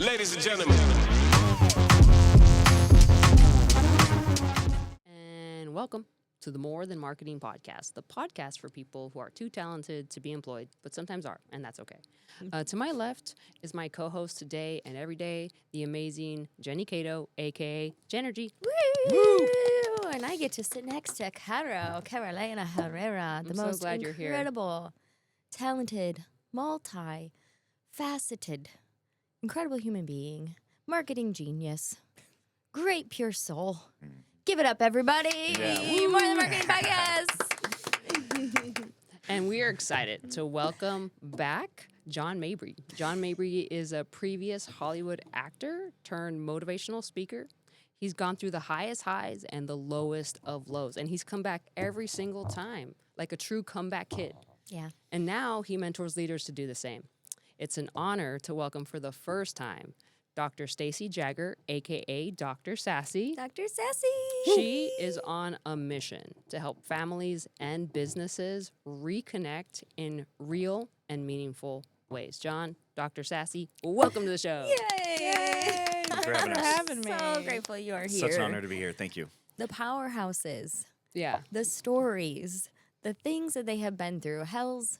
Ladies and gentlemen. And welcome to the More Than Marketing Podcast, the podcast for people who are too talented to be employed, but sometimes are, and that's okay. To my left is my co-host today and every day, the amazing Jenny Cato, a.k.a. Jenergy. Woo! And I get to sit next to Carolina Herrera, the I'm so most glad you're here. incredible, talented, multi-faceted, incredible human being, marketing genius, great pure soul. Give it up, everybody! Yeah. More Than Marketing Podcast! And we are excited to welcome back John Mabry. John Mabry is a previous Hollywood actor turned motivational speaker. He's gone through the highest highs and the lowest of lows, and he's come back every single time, like a true comeback kid. Yeah. And now he mentors leaders to do the same. It's an honor to welcome for the first time Dr. Stacy Jagger, a.k.a. Dr. Sassy. Dr. Sassy! She is on a mission to help families and businesses reconnect in real and meaningful ways. John, Dr. Sassy, welcome to the show. Yay! Thanks for having us. having me. So grateful you are here. Such an honor to be here. Thank you. The powerhouses, Yeah. the stories, the things that they have been through, hells,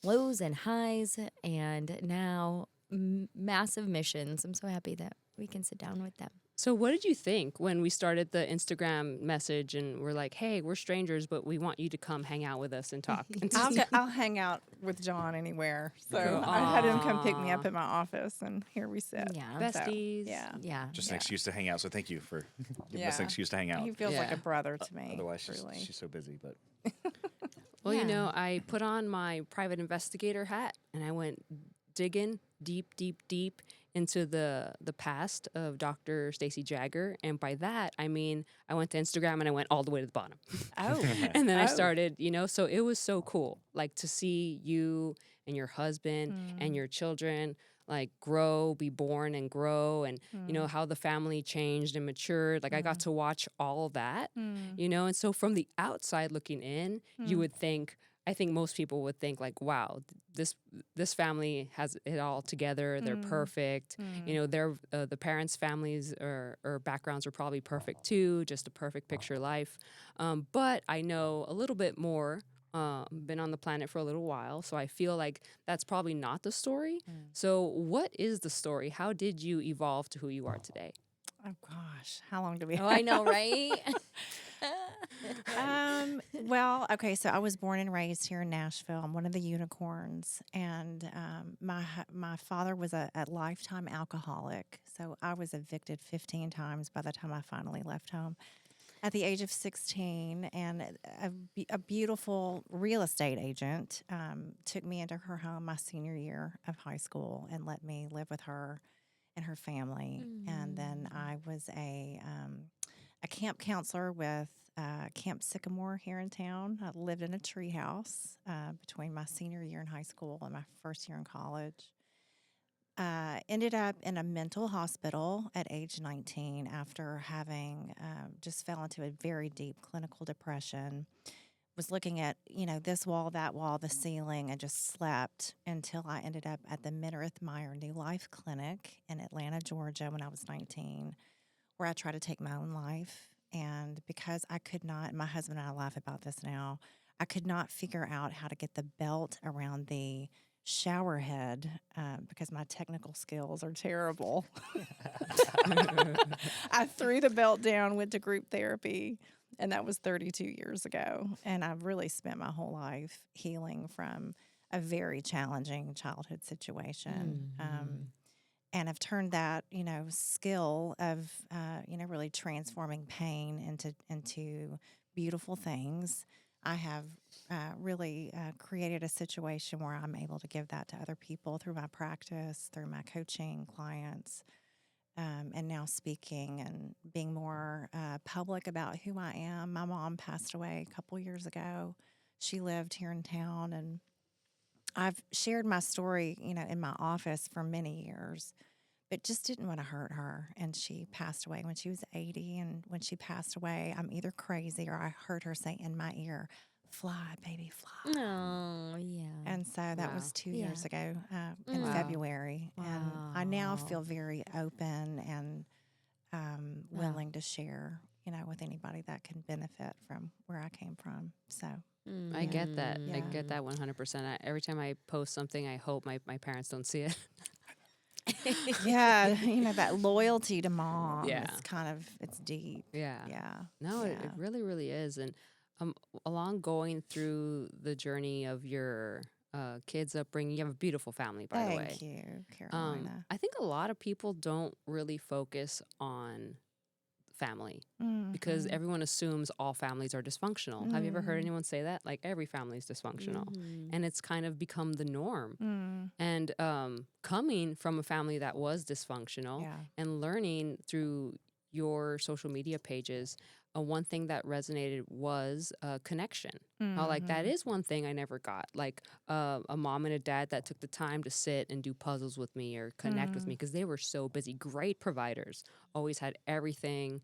lows and highs, and now massive missions. I'm so happy that we can sit down with them. So what did you think when we started the Instagram message and we're like, hey, we're strangers, but we want you to come hang out with us and talk? I'll hang out with John anywhere. So Cool. I had him come pick Aw. me up at my office, and here we sit. Yeah. So, Besties. yeah. Yeah. Just an excuse to hang out. So thank you for giving Yeah. us an excuse to hang out. He feels like Yeah. a brother to me. Otherwise, truly. she's so busy. But Well, Yeah. you know, I put on my private investigator hat and I went digging deep into the past of Dr. Stacy Jagger. And by that, I mean, I went to Instagram and I went all the way to the bottom. Oh. And then I Oh. started, you know, so it was so cool, like to see you and your husband Mm. and your children like grow, be born and grow, and you know how the family changed and matured. Like I got to watch all that, you know. And so from the outside looking in, you would think, I think most people would think like, wow, this family has it all together. They're perfect. You know, they're the parents' families or backgrounds are probably perfect too. Just a perfect picture life. But I know a little bit more. Been on the planet for a little while, so I feel like that's probably not the story. So what is the story? How did you evolve to who you are today? Oh, gosh. How long do we Oh, I know, right? Well, okay, so I was born and raised here in Nashville. I'm one of the unicorns, and my father was a lifetime alcoholic, so I was evicted 15 times by the time I finally left home at the age of 16. And a beautiful real estate agent took me into her home my senior year of high school and let me live with her and her family. And then I was a camp counselor with Camp Sycamore here in town. I lived in a tree house between my senior year in high school and my first year in college. Ended up in a mental hospital at age 19 after having just fell into a very deep clinical depression. Was looking at, you know, this wall, that wall, the ceiling, and just slept until I ended up at the Minirth Meyer New Life Clinic in Atlanta, Georgia when I was 19, where I tried to take my own life. And because I could not, my husband and I laugh about this now, I could not figure out how to get the belt around the shower head because my technical skills are terrible. I threw the belt down, went to group therapy, and that was 32 years ago. And I've really spent my whole life healing from a very challenging childhood situation. And I've turned that, you know, skill of, you know, really transforming pain into beautiful things. I have really created a situation where I'm able to give that to other people through my practice, through my coaching clients, and now speaking and being more public about who I am. My mom passed away a couple years ago. She lived here in town, and I've shared my story, you know, in my office for many years, but just didn't want to hurt her. And she passed away when she was 80. And when she passed away, I'm either crazy or I heard her say in my ear, fly, baby, fly. Oh, yeah. And so that Wow. was 2 Yeah. years ago in Wow. February. And I now Wow. feel very open and willing to share, with anybody that can benefit from where I came from. So, I get that. I Yeah. get that 100%. Every time I post something, I hope my parents don't see it. yeah, that loyalty to mom Yeah. is it's deep. Yeah. Yeah. No, it Yeah. really, really is. And along going through the journey of your kids' upbringing, you have a beautiful family, by the way. Thank you, Carolina. I think a lot of people don't really focus on family because Mhm. everyone assumes all families are dysfunctional. Have you ever heard anyone say that? Like every family is dysfunctional. And it's kind of become the norm. Mm. And coming from a family that was dysfunctional Yeah. and learning through your social media pages, one thing that resonated was connection. How, like, that is one thing I never got. Like a mom and a dad that took the time to sit and do puzzles with me or connect with me because they were so busy. Great providers, always had everything,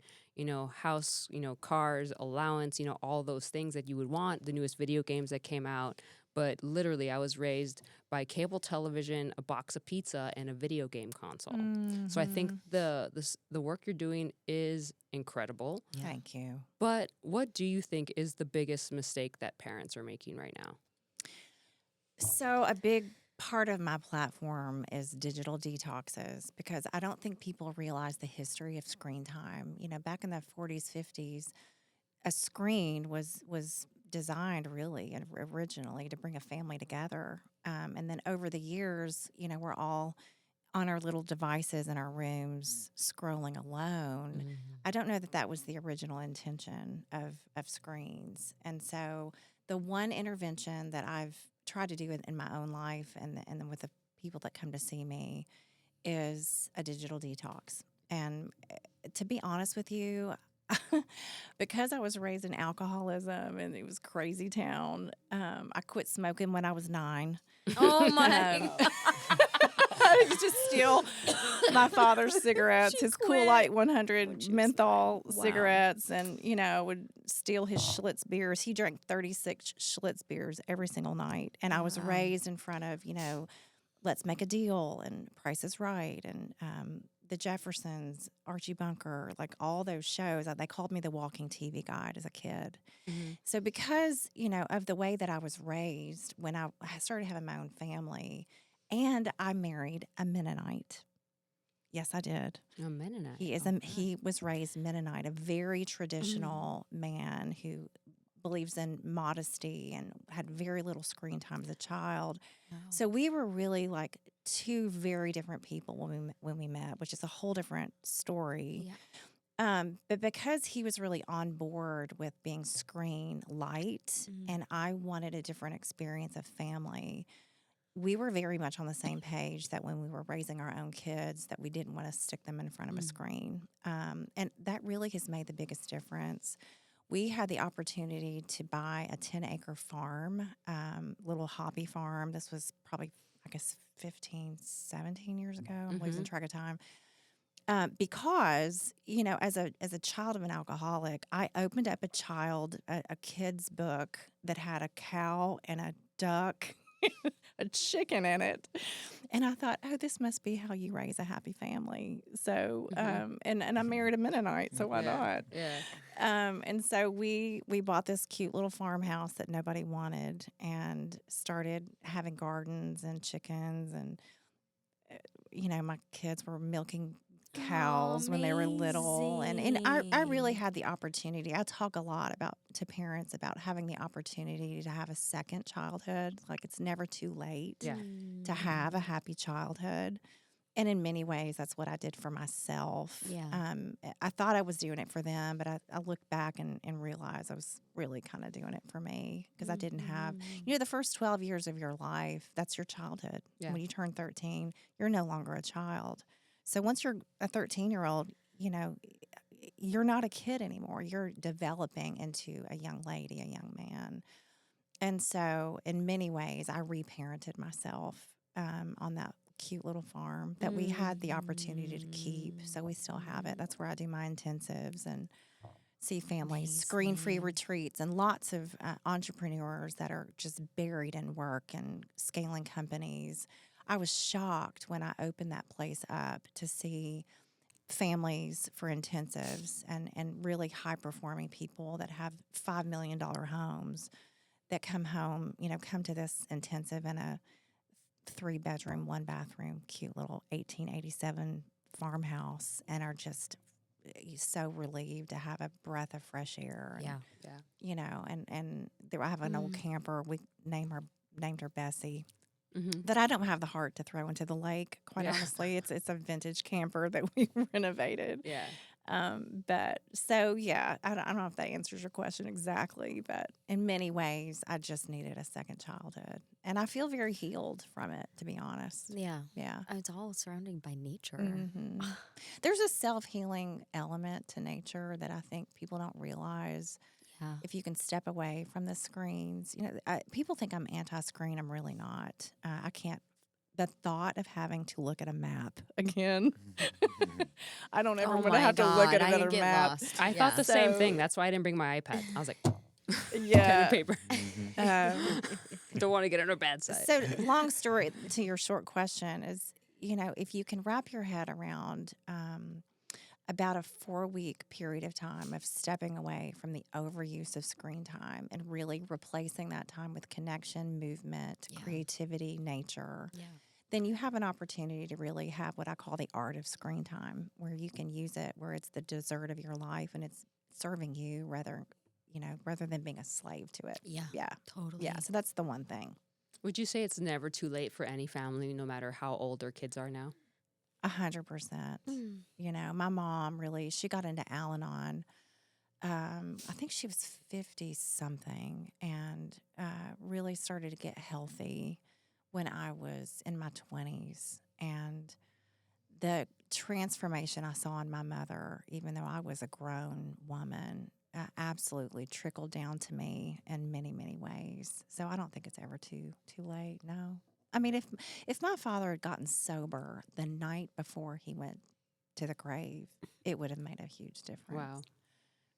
house, cars, allowance, all those things that you would want, the newest video games that came out. But literally, I was raised by cable television, a box of pizza, and a video game console. So I think the work you're doing is incredible. Thank you. But what do you think is the biggest mistake that parents are making right now? So, a big part of my platform is digital detoxes because I don't think people realize the history of screen time. Back in the 40s, 50s, a screen was designed really and originally to bring a family together. And then over the years, we're all on our little devices in our rooms scrolling alone. I don't know that that was the original intention of screens. And so the one intervention that I've tried to do in my own life and then with the people that come to see me is a digital detox. And to be honest with you, because I was raised in alcoholism and it was crazy town, I quit smoking when I was 9. Oh, my. I used to steal my father's cigarettes, his Cool quit. Light 100 menthol Wow. cigarettes, and, would steal his Schlitz beers. He drank 36 Schlitz beers every single night. And I was raised in front of, Let's Make a Deal and Price is Right and The Jeffersons, Archie Bunker, like all those shows. They called me the walking TV guide as a kid. So because, of the way that I was raised when I started having my own family, and I married a Mennonite. Yes, I did. A Mennonite. He was raised Mennonite, a very traditional man who believes in modesty and had very little screen time as a child. So we were really like two very different people when we met, which is a whole different story. Yeah. But because he was really on board with being screen light and I wanted a different experience of family, we were very much on the same page that when we were raising our own kids that we didn't want to stick them in front of a screen. And that really has made the biggest difference. We had the opportunity to buy a 10-acre farm, little hobby farm. This was probably, I guess, 15, 17 years ago. I'm losing track of time. Because, as a child of an alcoholic, I opened up a kid's book that had a cow and a duck, a chicken in it. And I thought, oh, this must be how you raise a happy family. So, and I married a Mennonite, so why not? Yeah. And so we bought this cute little farmhouse that nobody wanted and started having gardens and chickens. And, my kids were milking cows when they were little. And I really had the opportunity. I talk a lot to parents about having the opportunity to have a second childhood. Like it's never too late to have a happy childhood. And in many ways, that's what I did for myself. Yeah. I thought I was doing it for them, but I looked back and realized I was really kind of doing it for me because I didn't have, the first 12 years of your life, that's your childhood. Yeah. When you turn 13, you're no longer a child. So once you're a 13-year-old, you're not a kid anymore. You're developing into a young lady, a young man. And so in many ways, I reparented myself on that cute little farm that we had the opportunity to keep. So we still have it. That's where I do my intensives. And see families, screen-free retreats, and lots of entrepreneurs that are just buried in work and scaling companies. I was shocked when I opened that place up to see families for intensives and really high-performing people that have $5 million homes that come home, come to this intensive in a 3-bedroom, 1-bathroom, cute little 1887 farmhouse and are just so relieved to have a breath of fresh air. And, and there, I have an old camper. We named her Bessie. That I don't have the heart to throw into the lake. Quite honestly, it's a vintage camper that we renovated. Yeah. But so I don't know if that answers your question exactly, but in many ways, I just needed a second childhood, and I feel very healed from it, to be honest. Yeah. Yeah. It's all surrounded by nature. There's a self-healing element to nature that I think people don't realize. Yeah. If you can step away from the screens, people think I'm anti-screen. I'm really not. I can't. The thought of having to look at a map again, I don't ever want to have to look at another map. Lost. I thought the same thing. That's why I didn't bring my iPad. I was like, pen and paper. Don't want to get on a bad side. So, long story to your short question is, if you can wrap your head around about a 4-week period of time of stepping away from the overuse of screen time and really replacing that time with connection, movement, creativity, nature, then you have an opportunity to really have what I call the art of screen time, where you can use it where it's the dessert of your life and it's serving you rather than being a slave to it. Yeah. Totally. Yeah. So that's the one thing. Would you say it's never too late for any family, no matter how old their kids are now? 100%. My mom she got into Al-Anon. I think she was 50 something and really started to get healthy when I was in my 20s. And the transformation I saw in my mother, even though I was a grown woman, absolutely trickled down to me in many, many ways. So I don't think it's ever too late. No. I mean, if my father had gotten sober the night before he went to the grave, it would have made a huge difference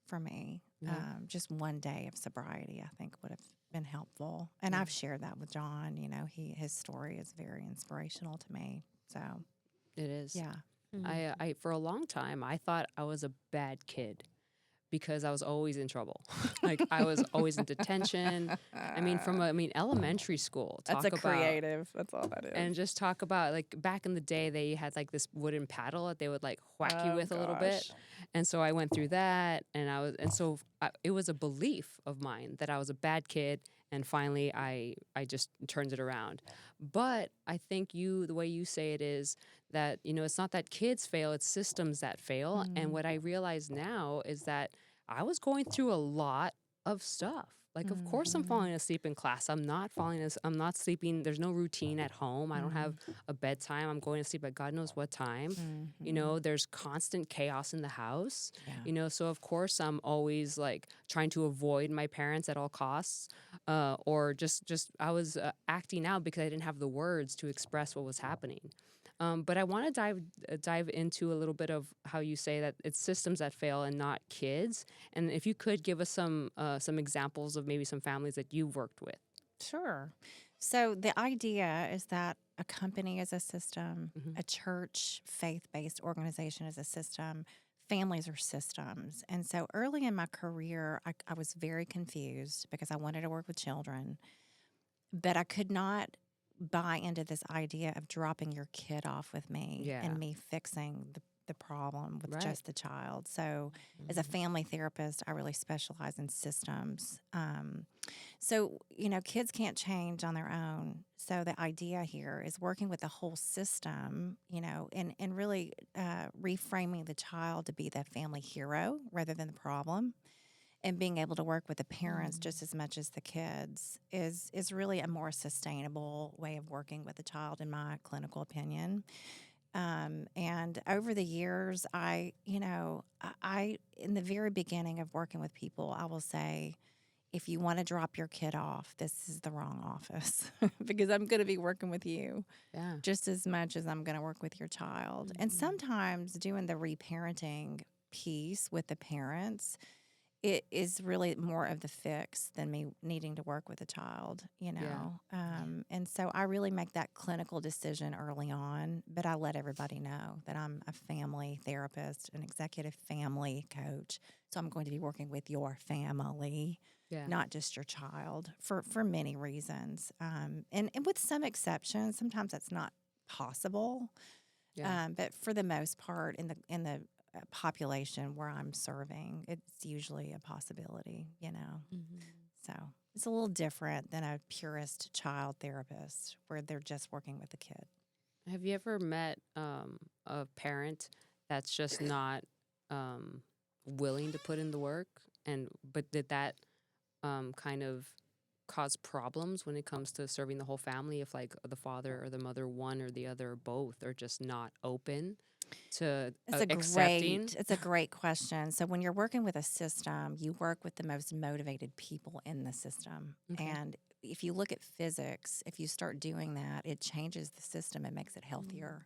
for me. Yeah. Just one day of sobriety, I think, would have been helpful. And I've shared that with John. His story is very inspirational to me. So It is. yeah. I for a long time, I thought I was a bad kid because I was always in trouble. I was always in detention. From elementary school. That's creative. That's all that is. And just talk about, back in the day, they had, this wooden paddle that they would, whack you with a little bit. And so I went through that, and it was a belief of mine that I was a bad kid, and finally I just turned it around. But I think the way you say it is that, it's not that kids fail, it's systems that fail. And what I realize now is that I was going through a lot of stuff. Of course I'm falling asleep in class. I'm not sleeping. There's no routine at home. I don't have a bedtime. I'm going to sleep at God knows what time. There's constant chaos in the house. So of course I'm always trying to avoid my parents at all costs. Or just I was acting out because I didn't have the words to express what was happening. But I want to dive into a little bit of how you say that it's systems that fail and not kids. And if you could give us some examples of maybe some families that you've worked with. Sure. So the idea is that a company is a system, a church, faith-based organization is a system, families are systems. And so early in my career, I was very confused because I wanted to work with children, but I could not buy into this idea of dropping your kid off with me and me fixing the problem with just the child. So as a family therapist, I really specialize in systems. So, kids can't change on their own. So the idea here is working with the whole system, and really reframing the child to be the family hero rather than the problem. And being able to work with the parents just as much as the kids is really a more sustainable way of working with a child, in my clinical opinion. And over the years, I in the very beginning of working with people, I will say, if you want to drop your kid off, this is the wrong office because I'm going to be working with you just as much as I'm going to work with your child. And sometimes doing the reparenting piece with the parents it is really more of the fix than me needing to work with a child, you know. And so I really make that clinical decision early on, but I let everybody know that I'm a family therapist, an executive family coach. So I'm going to be working with your family, Yeah. not just your child, for many reasons. And with some exceptions, sometimes that's not possible. Yeah. But for the most part, in the population where I'm serving, it's usually a possibility, you know. So it's a little different than a purist child therapist where they're just working with the kid. Have you ever met a parent that's just not willing to put in the work, but did that kind of cause problems when it comes to serving the whole family? If like the father or the mother, one or the other, or both, are just not open to accepting? It's a great question. So when you're working with a system, you work with the most motivated people in the system. Okay. And if you look at physics, if you start doing that, it changes the system. It makes it healthier.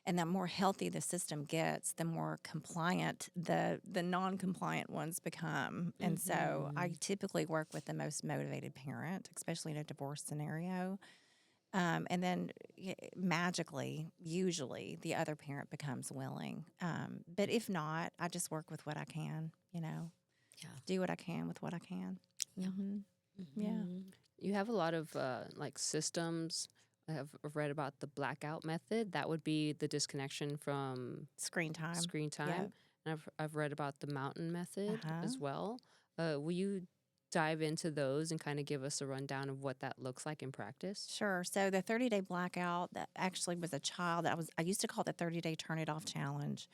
And the more healthy the system gets, the more compliant the non-compliant ones become. And so I typically work with the most motivated parent, especially in a divorce scenario. And then magically, usually, the other parent becomes willing. But if not, I just work with what I can, you know. Yeah. Do what I can with what I can. Mm-hmm. Yeah. You have a lot of like systems. I have read about the blackout method. That would be the disconnection from Screen time. screen time. Yep. And I've read about the mountain method Uh-huh. as well. Will you dive into those and kind of give us a rundown of what that looks like in practice? Sure. So the 30-day blackout, that actually was a child that I used to call it the 30-day turn it off challenge,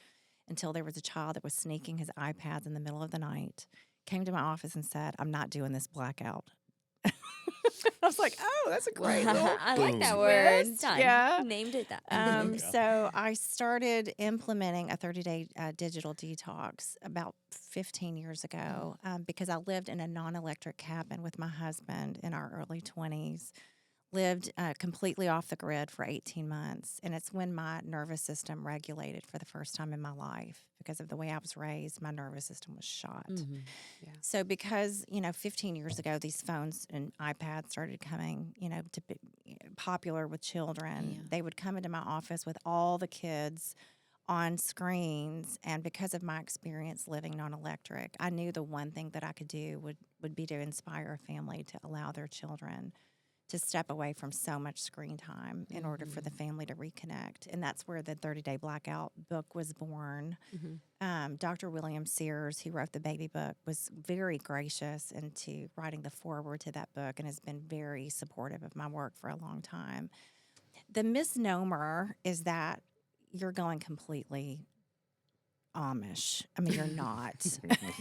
until there was a child that was sneaking his iPads in the middle of the night, came to my office and said, "I'm not doing this blackout." I was like, "Oh, that's a great little I like that boom. word. twist. Done. Yeah. Named it that. So I started implementing a 30-day digital detox about 15 years ago because I lived in a non-electric cabin with my husband in our early 20s, lived completely off the grid for 18 months. And it's when my nervous system regulated for the first time in my life. Because of the way I was raised, my nervous system was shot. Yeah. So because, 15 years ago, these phones and iPads started coming, to be popular with children, they would come into my office with all the kids on screens. And because of my experience living non-electric, I knew the one thing that I could do would be to inspire a family to allow their children to step away from so much screen time in order for the family to reconnect. And that's where the 30-Day Blackout book was born. Dr. William Sears, who wrote the baby book, was very gracious into writing the foreword to that book and has been very supportive of my work for a long time. The misnomer is that you're going completely Amish. I mean, you're not.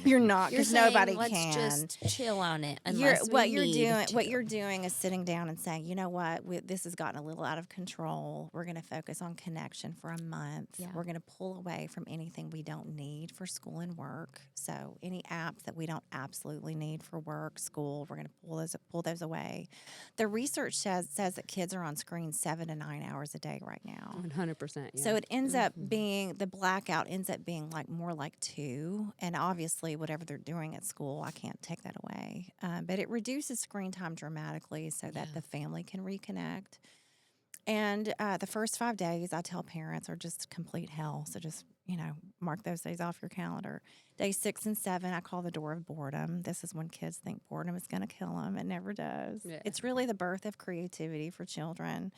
You're not, You're because saying, nobody let's can. just chill on it. Unless What we you're need doing, to. what you're doing is sitting down and saying, you know what, this has gotten a little out of control. We're going to focus on connection for a month. Yeah. We're going to pull away from anything we don't need for school and work. So any apps that we don't absolutely need for work, school, we're going to pull those away. The research says that kids are on screen 7 to 9 hours a day right now. 100%. Yeah. So it ends up being, the blackout ends up being more like 2. And obviously, whatever they're doing at school, I can't take that away. But it reduces screen time dramatically so that the family can reconnect. And the first 5 days, I tell parents, are just complete hell. So just, mark those days off your calendar. Day 6 and 7, I call the door of boredom. This is when kids think boredom is going to kill them. It never does. Yeah. It's really the birth of creativity for children.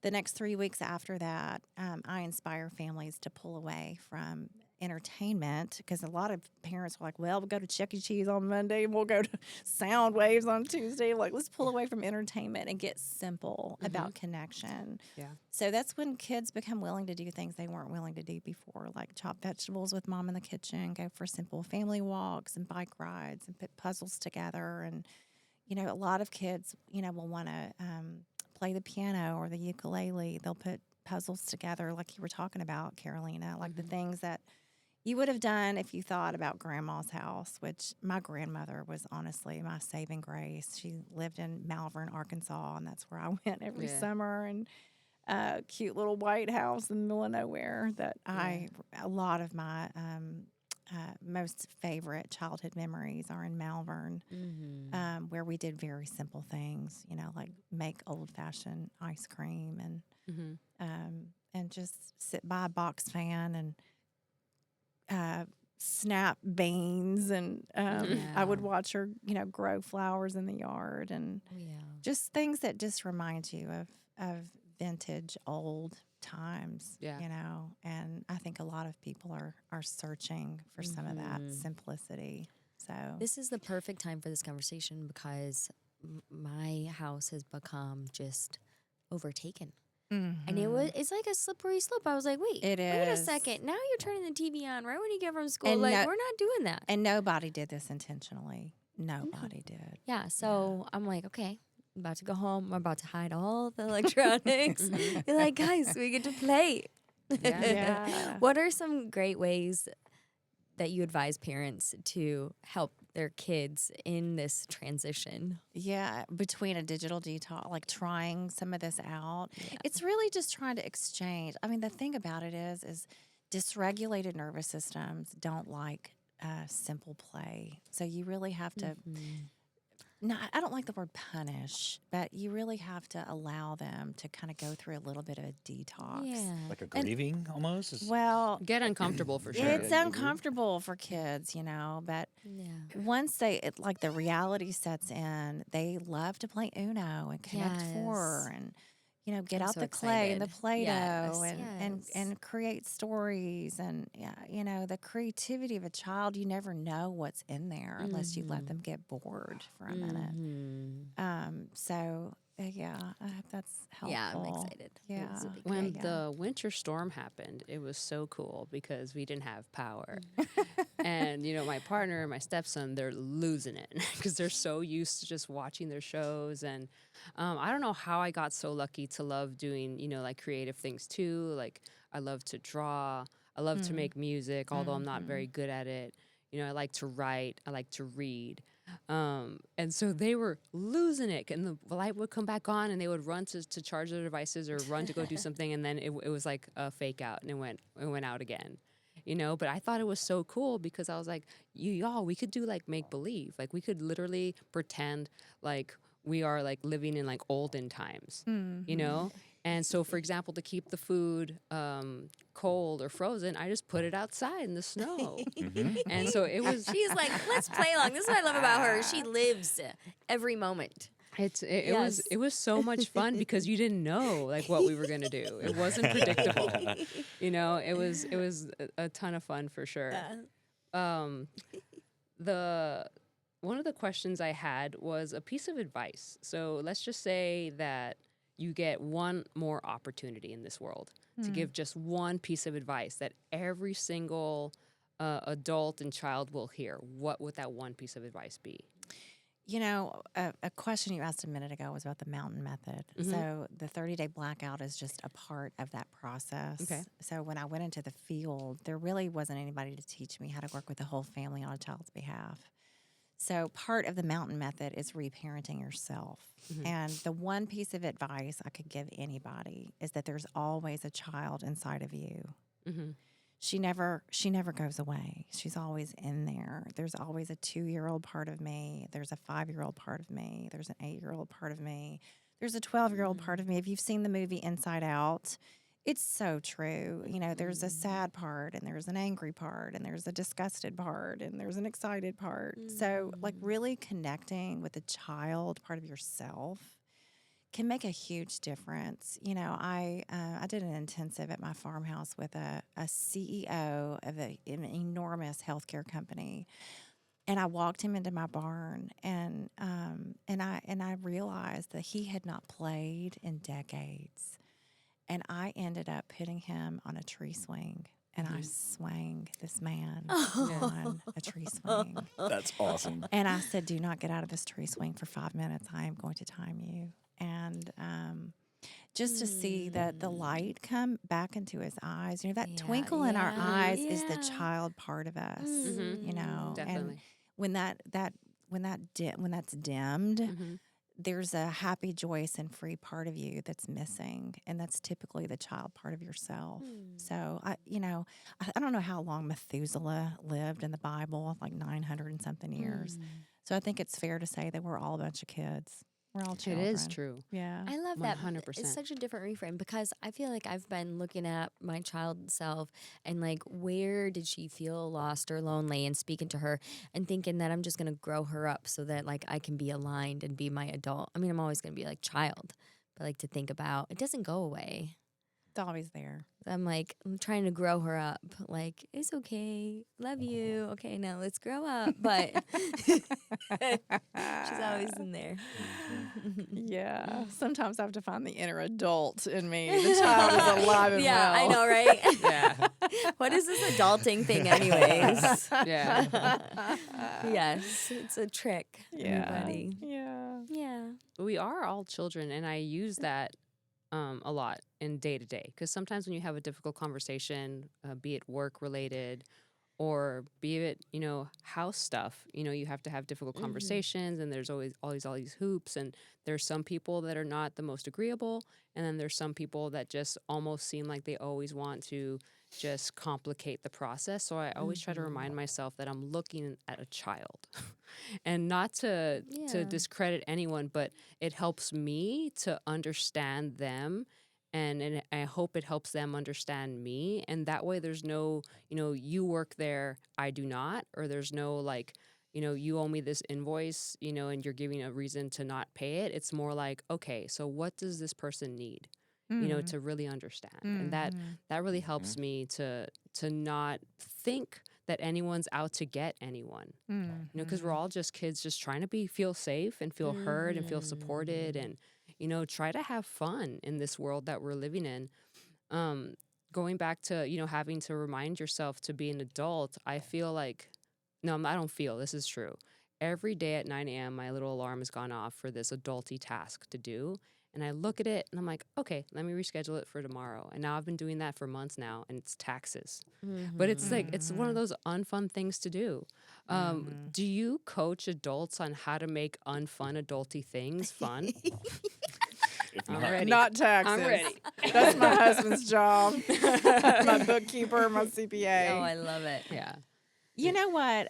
The next 3 weeks after that, I inspire families to pull away from entertainment, because a lot of parents are like, well, we'll go to Chuck E. Cheese on Monday and we'll go to Sound Waves on Tuesday. Like, let's pull away from entertainment and get simple about connection. Yeah. So that's when kids become willing to do things they weren't willing to do before, like chop vegetables with mom in the kitchen, go for simple family walks and bike rides and put puzzles together. And, a lot of kids, will want to play the piano or the ukulele. They'll put puzzles together like you were talking about, Carolina, like the things that you would have done if you thought about grandma's house, which my grandmother was honestly my saving grace. She lived in Malvern, Arkansas, and that's where I went every summer. And cute little white house in the middle of nowhere that a lot of my most favorite childhood memories are in Malvern, where we did very simple things, like make old-fashioned ice cream and just sit by a box fan and snap beans. And I would watch her, grow flowers in the yard, and just things that just remind you of vintage old times, and I think a lot of people are searching for some of that simplicity. So this is the perfect time for this conversation because my house has become just overtaken. And it's like a slippery slope. I was like, wait a second. Now you're turning the TV on right when you get from school. And we're not doing that. And nobody did this intentionally. Nobody did. Yeah. So I'm like, okay, I'm about to go home. I'm about to hide all the electronics. You're like, guys, we get to play. Yeah. What are some great ways that you advise parents to help their kids in this transition? Yeah, between a digital detox, like trying some of this out, it's really just trying to exchange. I mean, the thing about it is dysregulated nervous systems don't like simple play. So you really have to. No, I don't like the word punish, but you really have to allow them to kind of go through a little bit of a detox. Yeah. Like a grieving almost? Well, Get uncomfortable for sure. it's uncomfortable for kids, but once like the reality sets in, they love to play Uno and Connect Four and get out so the clay and the excited. Play-Doh Yes. and create stories and the creativity of a child. You never know what's in there unless you let them get bored for a minute. So yeah, I hope that's helpful. Yeah, I'm excited. Yeah. This will be When great. the winter storm happened, it was so cool because we didn't have power. And, my partner and my stepson, they're losing it because they're so used to just watching their shows. And I don't know how I got so lucky to love doing, like creative things too. Like I love to draw. I love to make music, although I'm not very good at it. I like to write. I like to read. And so they were losing it, and the light would come back on and they would run to charge their devices or run to go do something. And then it was like a fake out and it went out again, but I thought it was so cool because I was like, y'all, we could do like make believe. Like we could literally pretend like we are like living in like olden times, And so, for example, to keep the food cold or frozen, I just put it outside in the snow. And so it was. She's like, let's play along. This is what I love about her. She lives every moment. It was so much fun because you didn't know like what we were gonna do. It wasn't predictable. It was a ton of fun for sure. One of the questions I had was a piece of advice. So let's just say that you get one more opportunity in this world to give just one piece of advice that every single adult and child will hear. What would that one piece of advice be? A question you asked a minute ago was about the mountain method. So the 30-day blackout is just a part of that process. Okay. So when I went into the field, there really wasn't anybody to teach me how to work with the whole family on a child's behalf. So part of the mountain method is reparenting yourself. And the one piece of advice I could give anybody is that there's always a child inside of you. She never goes away. She's always in there. There's always a 2-year-old part of me. There's a 5-year-old part of me. There's an 8-year-old part of me. There's a 12-year-old part of me. If you've seen the movie Inside Out, it's so true. There's a sad part, and there's an angry part, and there's a disgusted part, and there's an excited part. So, like, really connecting with the child part of yourself can make a huge difference. I did an intensive at my farmhouse with a CEO of an enormous healthcare company, and I walked him into my barn, and I realized that he had not played in decades. And I ended up putting him on a tree swing, and I swang this man on a tree swing. That's awesome. And I said, do not get out of this tree swing for 5 minutes. I am going to time you. And just to see the light come back into his eyes, that twinkle in our eyes is the child part of us, Definitely. And when that's dimmed, there's a happy, joyous, and free part of you that's missing, and that's typically the child part of yourself. So I don't know how long Methuselah lived in the Bible, like 900 and something years. So I think it's fair to say that we're all a bunch of kids. We're all It children. is true. Yeah. I love that. 100%. It's such a different reframe because I feel like I've been looking at my child self and like, where did she feel lost or lonely, and speaking to her and thinking that I'm just going to grow her up so that like I can be aligned and be my adult. I mean, I'm always going to be like child, but like to think about it doesn't go away. It's always there. I'm trying to grow her up. Like, it's okay. Love you. Okay, now let's grow up. But she's always in there. Yeah. Sometimes I have to find the inner adult in me. The child is alive and Yeah, well. I know, right? Yeah. What is this adulting thing, anyways? Yeah. Yes, it's a trick, everybody. Yeah. Yeah. We are all children, and I use that a lot in day to day, because sometimes when you have a difficult conversation, be it work related or be it house stuff, you have to have difficult conversations, and there's always all these hoops, and there's some people that are not the most agreeable, and then there's some people that just almost seem like they always want to just complicate the process. So I always try to remind myself that I'm looking at a child and not to discredit anyone, but it helps me to understand them, and I hope it helps them understand me. And that way there's no, you work there, I do not, or there's no like, you owe me this invoice, and you're giving a reason to not pay it. It's more like, okay, so what does this person need? To really understand. And that really helps me to not think that anyone's out to get anyone. Because we're all just kids just trying to feel safe and feel heard and feel supported, and try to have fun in this world that we're living in. Going back to having to remind yourself to be an adult, I feel like I don't feel, this is true. Every day at 9 a.m. my little alarm has gone off for this adulty task to do. And I look at it and I'm like, okay, let me reschedule it for tomorrow. And now I've been doing that for months now, and it's taxes. But it's like, it's one of those unfun things to do. Do you coach adults on how to make unfun adulty things fun? If I'm not, ready. Not taxes. I'm ready. That's my husband's job. My bookkeeper, my CPA. Oh, I love it. Yeah. You know what?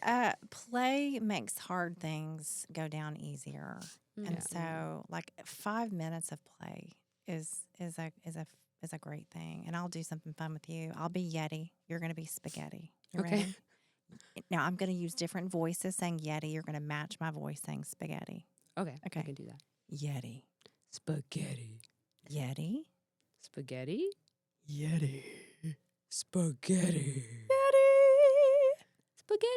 Play makes hard things go down easier. And so, like 5 minutes of play is a great thing. And I'll do something fun with you. I'll be Yeti. You're going to be spaghetti. You Okay. ready? Now I'm going to use different voices saying Yeti. You're going to match my voice saying spaghetti. Okay. Okay. I can do that. Yeti. Spaghetti. Yeti. Spaghetti. Yeti. Spaghetti. Yeti. Spaghetti.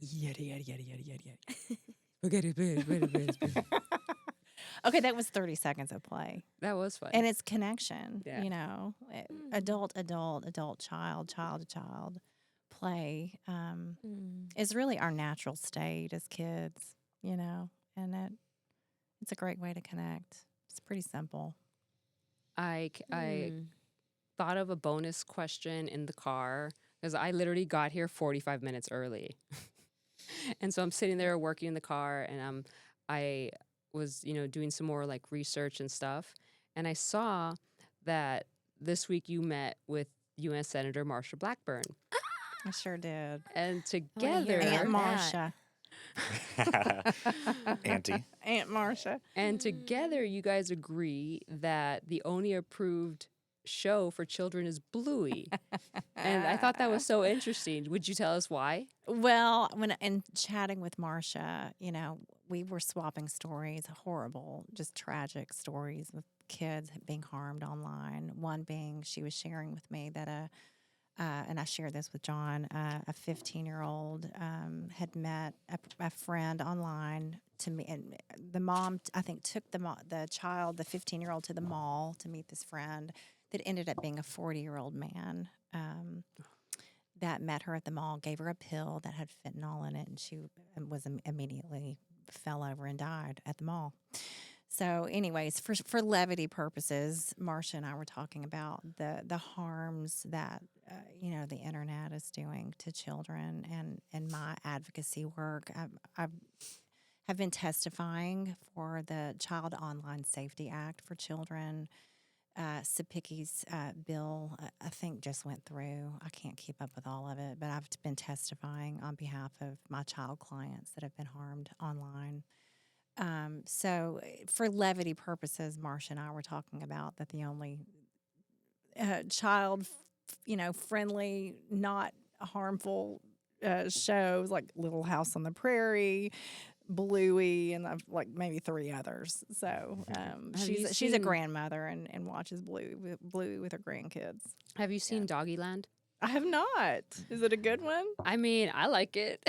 Yeti, yeti, yeti, yeti, yeti, yeti. Spaghetti. Okay, that was 30 seconds of play. That was fun. And it's connection, Yeah. adult, child to child. Play is really our natural state as kids, and it's a great way to connect. It's pretty simple. I thought of a bonus question in the car, because I literally got here 45 minutes early. And so I'm sitting there working in the car, and I was, doing some more like research and stuff. And I saw that this week you met with U.S. Senator Marsha Blackburn. I sure did. And together, Aunt about Marsha. Auntie. Aunt Marsha. and together you guys agree that the only approved show for children is Bluey. And I thought that was so interesting. Would you tell us why? Well, in chatting with Marsha, we were swapping stories, horrible, just tragic stories with kids being harmed online. One being, she was sharing with me that and I shared this with John, a 15-year-old had met a friend online to me, and the mom, I think, took the child, the 15-year-old, to the mall to meet this friend that ended up being a 40-year-old man that met her at the mall, gave her a pill that had fentanyl in it, and she was immediately fell over and died at the mall. So, anyways, for levity purposes, Marsha and I were talking about the harms that the internet is doing to children, and my advocacy work. I've have been testifying for the Child Online Safety Act for children. Sapicki's bill, I think, just went through. I can't keep up with all of it, but I've been testifying on behalf of my child clients that have been harmed online. So, for levity purposes, Marcia and I were talking about that the only child, friendly, not harmful shows like Little House on the Prairie, Bluey, and I've like maybe 3 others. So she's a grandmother and watches Bluey with her grandkids. Have you seen Doggyland? I have not. Is it a good one? I mean, I like it.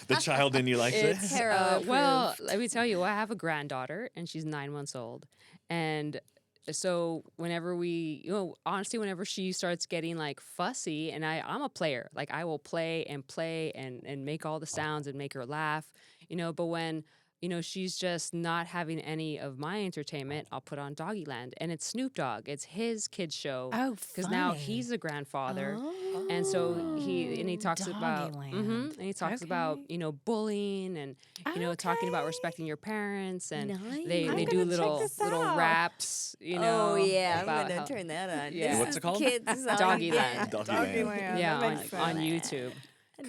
The child in you likes it. Well, let me tell you, I have a granddaughter, and she's 9 months old, and so whenever honestly, whenever she starts getting like fussy, and I'm a player, like I will play and make all the sounds and make her laugh, but when she's just not having any of my entertainment, I'll put on Doggyland, and it's Snoop Dogg. It's his kids show. Oh, because now he's a grandfather, and so he talks about and he talks about bullying and talking about respecting your parents, and they do little raps. Oh yeah, I'm about gonna turn that on. Yeah. What's it called? Kids Doggyland. Doggyland. Yeah, That makes on sense. YouTube.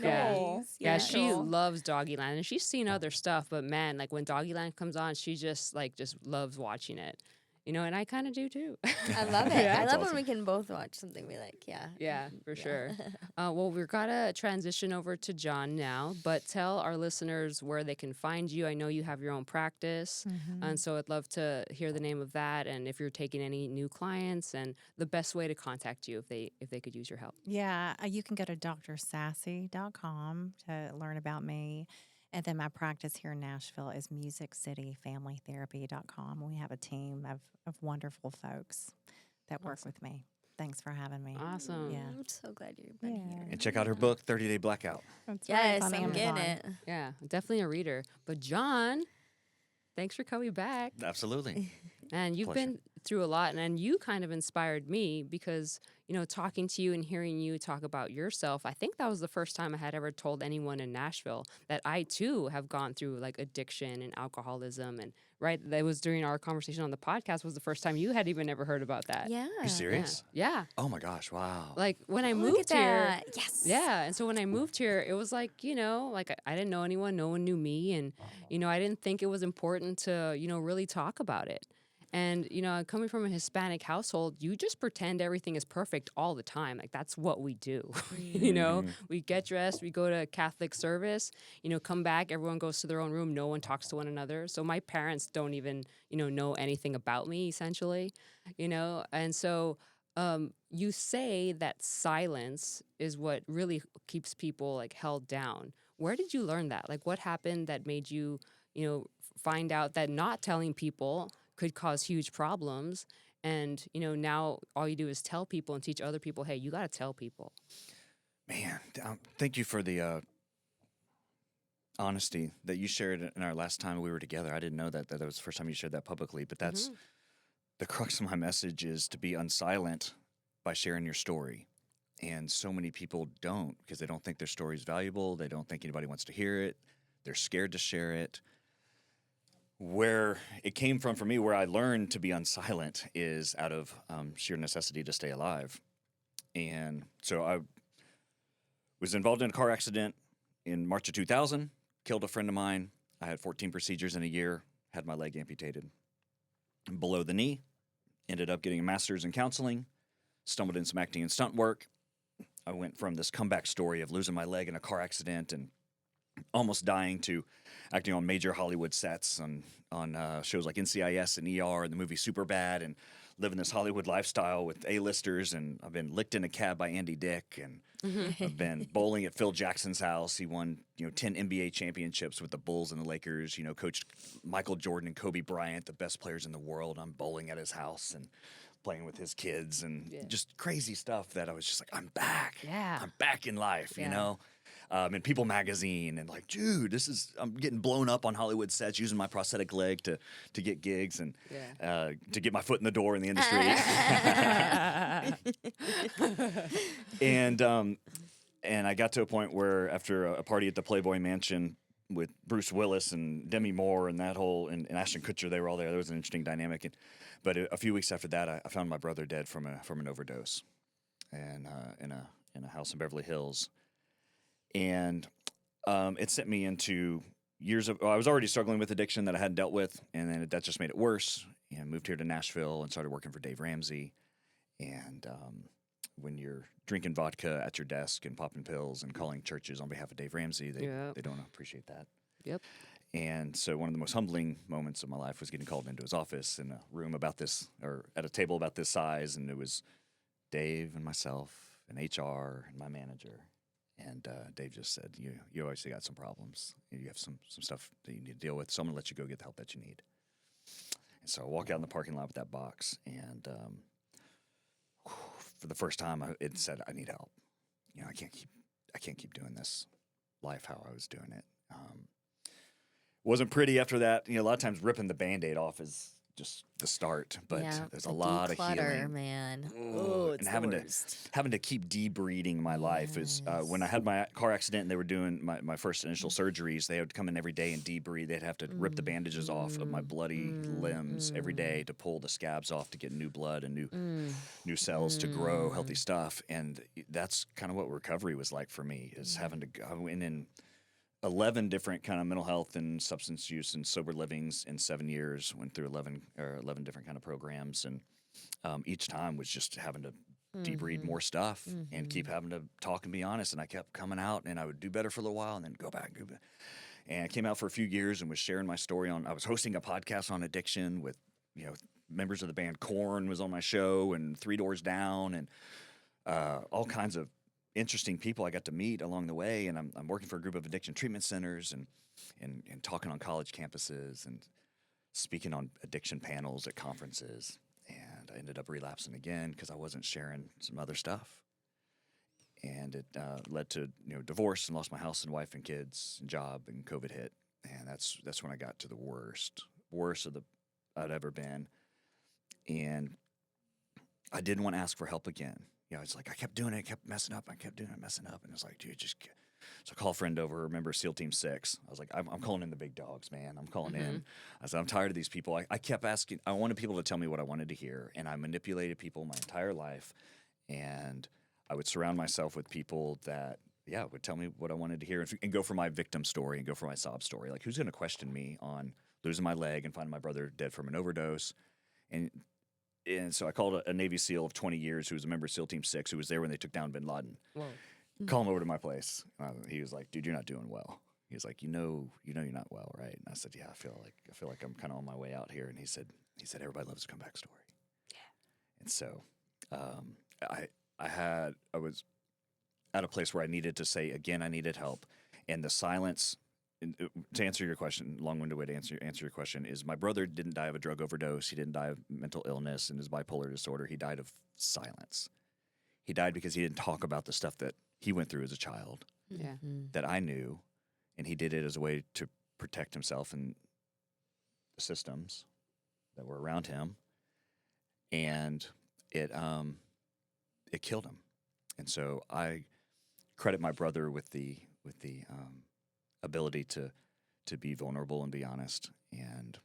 Cool. Yeah, she loves Doggyland, and she's seen other stuff, but man, like when Doggyland comes on, she just loves watching it. And I kind of do too. I love it. I love when we can both watch something we like. Yeah. Yeah, for sure. Well, we're gonna transition over to John now, but tell our listeners where they can find you. I know you have your own practice, and so I'd love to hear the name of that, and if you're taking any new clients, and the best way to contact you if they could use your help. Yeah, you can go to drsassy.com to learn about me. And then my practice here in Nashville is musiccityfamilytherapy.com. We have a team of wonderful folks that work with me. Thanks for having me. Awesome. Yeah. I'm so glad you've been here. And check out her book, 30-Day Blackout. That's Yes, right, it's on I'm getting Amazon. it. Yeah, definitely a reader. But John, thanks for coming back. Absolutely. And you've Pleasure. been through a lot, and you kind of inspired me because, talking to you and hearing you talk about yourself, I think that was the first time I had ever told anyone in Nashville that I too have gone through like addiction and alcoholism. And that was during our conversation on the podcast was the first time you had even ever heard about that. Yeah. Are you serious? Yeah. Oh my gosh, wow. Like when I Look moved at here. that. Yes. Yeah. And so when I moved here, it was like, like I didn't know anyone, no one knew me. And, I didn't think it was important to, really talk about it. And, coming from a Hispanic household, you just pretend everything is perfect all the time. Like, that's what we do. We get dressed, we go to Catholic service, come back, everyone goes to their own room, no one talks to one another. So my parents don't even, know anything about me, essentially, And so you say that silence is what really keeps people, like, held down. Where did you learn that? Like, what happened that made you, find out that not telling people could cause huge problems, and now all you do is tell people and teach other people, hey, you got to tell people. Man, thank you for the honesty that you shared in our last time we were together. I didn't know that was the first time you shared that publicly, but that's the crux of my message, is to be unsilent by sharing your story. And so many people don't, because they don't think their story is valuable. They don't think anybody wants to hear it. They're scared to share it. Where it came from for me, where I learned to be unsilent, is out of sheer necessity to stay alive. And so I was involved in a car accident in March of 2000, killed a friend of mine. I had 14 procedures in a year, had my leg amputated below the knee, ended up getting a master's in counseling, stumbled in some acting and stunt work. I went from this comeback story of losing my leg in a car accident and almost dying to acting on major Hollywood sets on shows like NCIS and ER and the movie Superbad, and living this Hollywood lifestyle with A-listers. And I've been licked in a cab by Andy Dick, and I've been bowling at Phil Jackson's house. He won 10 NBA championships with the Bulls and the Lakers. Coached Michael Jordan and Kobe Bryant, the best players in the world. I'm bowling at his house and playing with his kids, and just crazy stuff that I was just like, I'm back. Yeah. I'm back in life, and People Magazine, and like, dude, I'm getting blown up on Hollywood sets, using my prosthetic leg to get gigs and to get my foot in the door in the industry. And I got to a point where, after a party at the Playboy Mansion, with Bruce Willis and Demi Moore and that whole and Ashton Kutcher. They were all there. There was an interesting dynamic. But a few weeks after that, I found my brother dead from an overdose, and in a house in Beverly Hills, and it sent me into years of. I was already struggling with addiction that I hadn't dealt with, and then that just made it worse. And moved here to Nashville and started working for Dave Ramsey. And when you're drinking vodka at your desk and popping pills and calling churches on behalf of Dave Ramsey, they don't appreciate that. Yep. And so one of the most humbling moments of my life was getting called into his office in a room about this, or at a table about this size, and it was Dave and myself and HR and my manager. And Dave just said, you obviously got some problems. You have some stuff that you need to deal with, so I'm going to let you go get the help that you need. And so I walk out in the parking lot with that box, and for the first time, it said, I need help. I can't keep doing this life how I was doing it. Wasn't pretty after that. A lot of times ripping the Band-Aid off is just the start, but there's a lot of healing, man. And having to keep debreeding my life is when I had my car accident and they were doing my first initial surgeries. They would come in every day and debreed. They'd have to rip the bandages off of my bloody limbs every day to pull the scabs off to get new blood and new cells to grow healthy stuff. And that's kind of what recovery was like for me, is having to go in 11 different kind of mental health and substance use and sober livings in 7 years. Went through 11 different kind of programs, and each time was just having to debreed more stuff and keep having to talk and be honest. And I kept coming out, and I would do better for a little while, and then go back. And I came out for a few years and was sharing my story I was hosting a podcast on addiction with members of the band Korn was on my show, and Three Doors Down, and all kinds of interesting people I got to meet along the way. And I'm working for a group of addiction treatment centers and talking on college campuses and speaking on addiction panels at conferences. And I ended up relapsing again because I wasn't sharing some other stuff. And it led to divorce, and lost my house and wife and kids and job, and COVID hit. And that's when I got to the worst I'd ever been. And I didn't want to ask for help again. It's like I kept doing it, I kept messing up, messing up. And it's like, dude, so I call a friend over, remember SEAL Team 6. I was like, I'm calling in the big dogs, man. I'm calling in. I said, I'm tired of these people. I kept asking, I wanted people to tell me what I wanted to hear. And I manipulated people my entire life. And I would surround myself with people that, would tell me what I wanted to hear and go for my victim story and go for my sob story. Like, who's going to question me on losing my leg and finding my brother dead from an overdose? And so I called a Navy SEAL of 20 years who was a member of SEAL Team 6 who was there when they took down bin Laden. Whoa. Call him over to my place. He was like, dude, you're not doing well. He was like, you know you're not well, right? And I said, yeah, I feel like I'm kind of on my way out here. And he said, everybody loves a comeback story. Yeah. And so I was at a place where I needed to say, again, I needed help. And the silence, to answer your question, long-winded way to answer your question, is my brother didn't die of a drug overdose. He didn't die of mental illness and his bipolar disorder. He died of silence. He died because he didn't talk about the stuff that he went through as a child that I knew, and he did it as a way to protect himself and the systems that were around him, and it killed him. And so I credit my brother with the ability to be vulnerable and be honest, and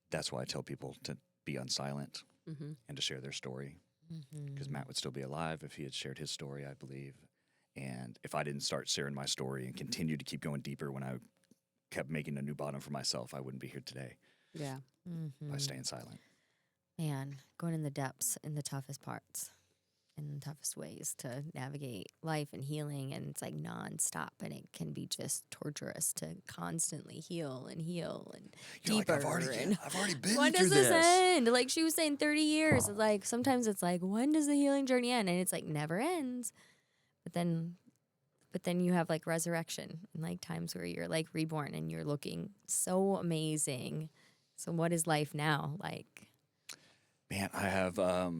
that's why I tell people to be unsilent and to share their story, because Matt would still be alive if he had shared his story, I believe. And if I didn't start sharing my story and continue to keep going deeper when I kept making a new bottom for myself, I wouldn't be here today. Yeah. By staying silent. Man, going in the depths in the toughest parts, in the toughest ways to navigate life and healing, and it's like nonstop, and it can be just torturous to constantly heal and You're deeper. like, I've already been When through does this this. end? Like she was saying, 30 years. Like sometimes it's like, when does the healing journey end? And it's like never ends. But then you have like resurrection and like times where you're like reborn and you're looking so amazing. So what is life now like? Man, I have a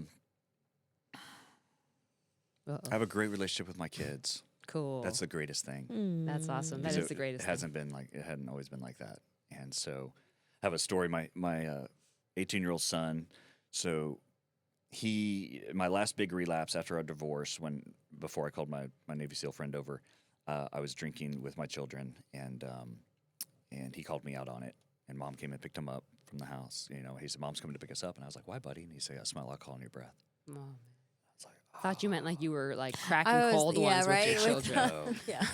great relationship with my kids. Cool. That's the greatest thing. That's awesome. That 'Cause is the greatest It hadn't always been like that. And so I have a story. My 18-year-old son, so my last big relapse after our divorce, before I called my Navy SEAL friend over, I was drinking with my children, and and he called me out on it. And Mom came and picked him up from the house. You know, he said, "Mom's coming to pick us up," and I was like, "Why, buddy?" And he said, "I smell alcohol in your breath." Oh, man. I was like, Thought you meant like you were like cracking I was- cold yeah, ones right, with your with children. "No." Yeah.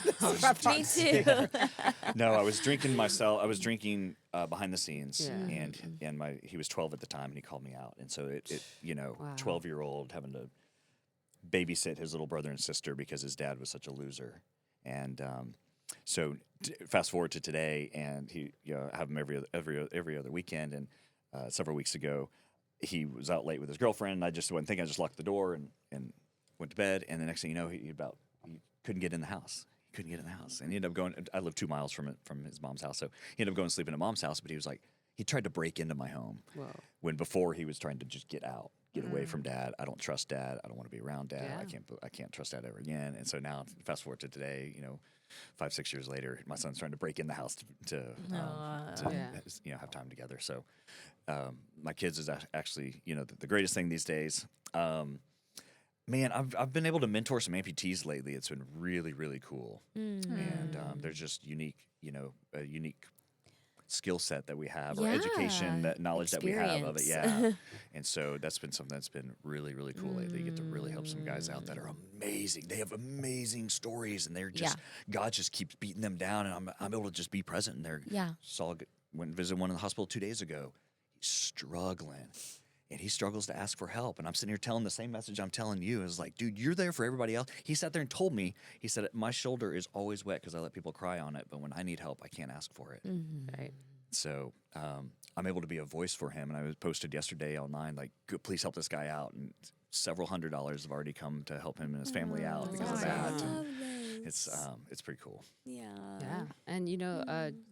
Me too. No, I was drinking myself. I was drinking behind the scenes, Yeah. and he was 12 at the time, and he called me out. And so it you know, Wow. 12-year-old having to babysit his little brother and sister because his dad was such a loser. And so fast forward to today, and I have him every other weekend. And several weeks ago, he was out late with his girlfriend, and I just wasn't thinking. I just locked the door and went to bed. And the next thing you know, he couldn't get in the house. He couldn't get in the house, and he ended up going. I live 2 miles from his mom's house, so he ended up going to sleep in Mom's house. But he was like, he tried to break into my home Whoa. when before he was trying to just get out, get away from Dad. I don't trust Dad. I don't want to be around Dad. Yeah. I can't trust Dad ever again. And so now, fast forward to today, 5-6 years later, my son's trying to break in the house to Yeah. have time together. So my kids is actually the greatest thing these days. Man, I've been able to mentor some amputees lately. It's been really, really cool, and they're just unique, a unique skill set that we have, or education, that knowledge that we have of it. Yeah, and so that's been something that's been really, really cool lately. You get to really help some guys out that are amazing. They have amazing stories, and they're just God just keeps beating them down, and I'm able to just be present. And went and visited one in the hospital 2 days ago. He's struggling. And he struggles to ask for help. And I'm sitting here telling the same message I'm telling you. Is like, dude, you're there for everybody else. He sat there and told me, he said, my shoulder is always wet because I let people cry on it. But when I need help, I can't ask for it. Right. So I'm able to be a voice for him. And I was posted yesterday online, like, please help this guy out. And several $100s have already come to help him and his family out because of that. And it's pretty cool. Yeah. And